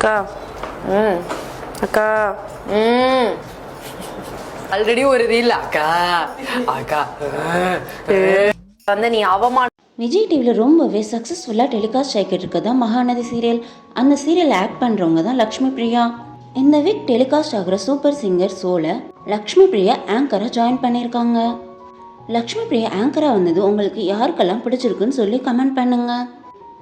அக்கா அக்கா ஆல்ரெடி ஒரு ரீல் அக்கா அக்கா வந்து நீ அவமான விஜய் டிவியில் ரொம்பவே சக்ஸஸ்ஃபுல்லாக டெலிகாஸ்ட் ஆகிட்டு இருக்கதா மகாநதி சீரியல். அந்த சீரியல் ஆக்ட் பண்ணுறவங்க தான் லக்ஷ்மி பிரியா. இந்த வீக் டெலிகாஸ்ட் ஆகிற சூப்பர் சிங்கர் ஷோவில் லக்ஷ்மி பிரியா ஆங்கராக ஜாயின் பண்ணியிருக்காங்க. லக்ஷ்மி பிரியா ஆங்கராக வந்தது உங்களுக்கு யாருக்கெல்லாம் பிடிச்சிருக்குன்னு சொல்லி கமெண்ட் பண்ணுங்க.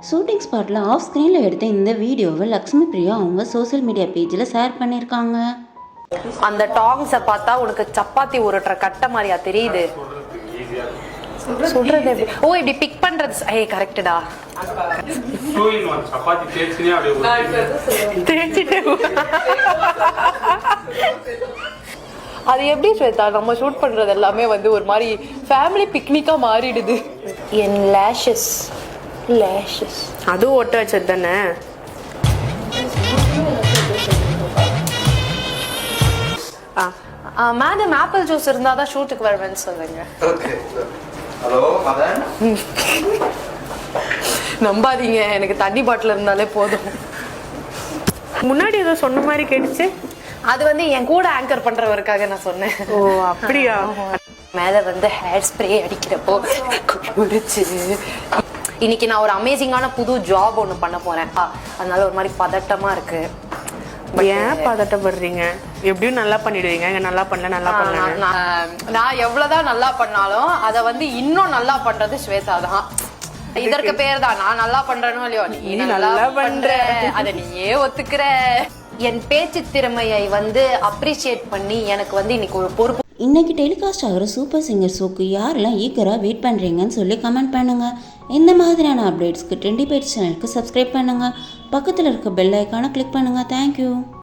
ஷூட்டிங் ஸ்பாட்டில் ஆஃப் ஸ்க்ரீனில் எடுத்த இந்த வீடியோவை லக்ஷ்மி பிரியா அவங்க சோசியல் மீடியா பேஜில் ஷேர் பண்ணியிருக்காங்க. அந்த டாங்ஸை பார்த்தா உனக்கு சப்பாத்தி உருட்டுற கட்ட மாதிரியா தெரியுது? சொல்றது ஓ இப்படி பிக் பண்றது கரெக்டா அது எப்படி ஸ்வேதா நம்ம ஷூட் பண்றது எல்லாமே வந்து ஒரு மாதிரி ஃபேமிலி பிக்னிக்கா மாறிடுது. என் லேஷஸ் அதுவும் ஒட்ட வச்சது தானே. மேடம் ஆப்பிள் ஜூஸ் இருந்தாதான் ஷூட்டுக்கு வருவேன்னு சொல்லுங்க. ஹலோ மதன். நம்பாதீங்க, எனக்கு தண்ணி பாட்டில் இருந்தாலே போதும். முன்னாடி ஏதோ சொன்ன மாதிரி கேட்டுச்சு. அது வந்து என் கூட ஆங்கர் பண்றவருக்காக நான் சொன்னேன். ஓ அப்படியா? மேல வந்து ஹேர் ஸ்ப்ரே அடிக்கிறப்போ குடிச்சு இன்னைக்கு நான் ஒரு அமேசிங்கான புது ஜாப் ஒன்று பண்ண போறேன். அதனால ஒரு மாதிரி பதட்டமா இருக்கு. ஏன் பதட்டப்படுறீங்க? எப்படியும் நல்லா பண்ணிடுவீங்க. நல்லா பண்ணல நான் எவ்வளவுதான் நல்லா பண்ணாலும் அதை வந்து இன்னும் நல்லா பண்றது ஸ்வேதா தான். இதற்கு பேர் தான் நான் நல்லா பண்றேனோ இல்லையோ, நீ நல்லா பண்ற, அதை நீயே ஒத்துக்கிற. என் பேச்சு திறமையை வந்து அப்ரிசியேட் பண்ணி எனக்கு வந்து இன்னைக்கு ஒரு பொறுப்பு. இன்னைக்கு டெலிகாஸ்ட் ஆகிற சூப்பர் சிங்கர் ஷோக்கு யாரெல்லாம் ஈக்கராக வெயிட் பண்ணுறீங்கன்னு சொல்லி கமெண்ட் பண்ணுங்கள். இந்த மாதிரியான அப்டேட்ஸ்க்கு ட்ரெண்டி பேஜ் சேனலுக்கு சப்ஸ்கிரைப் பண்ணுங்கள். பக்கத்தில் இருக்க பெல் ஐக்கானை கிளிக் பண்ணுங்கள். தேங்க்யூ.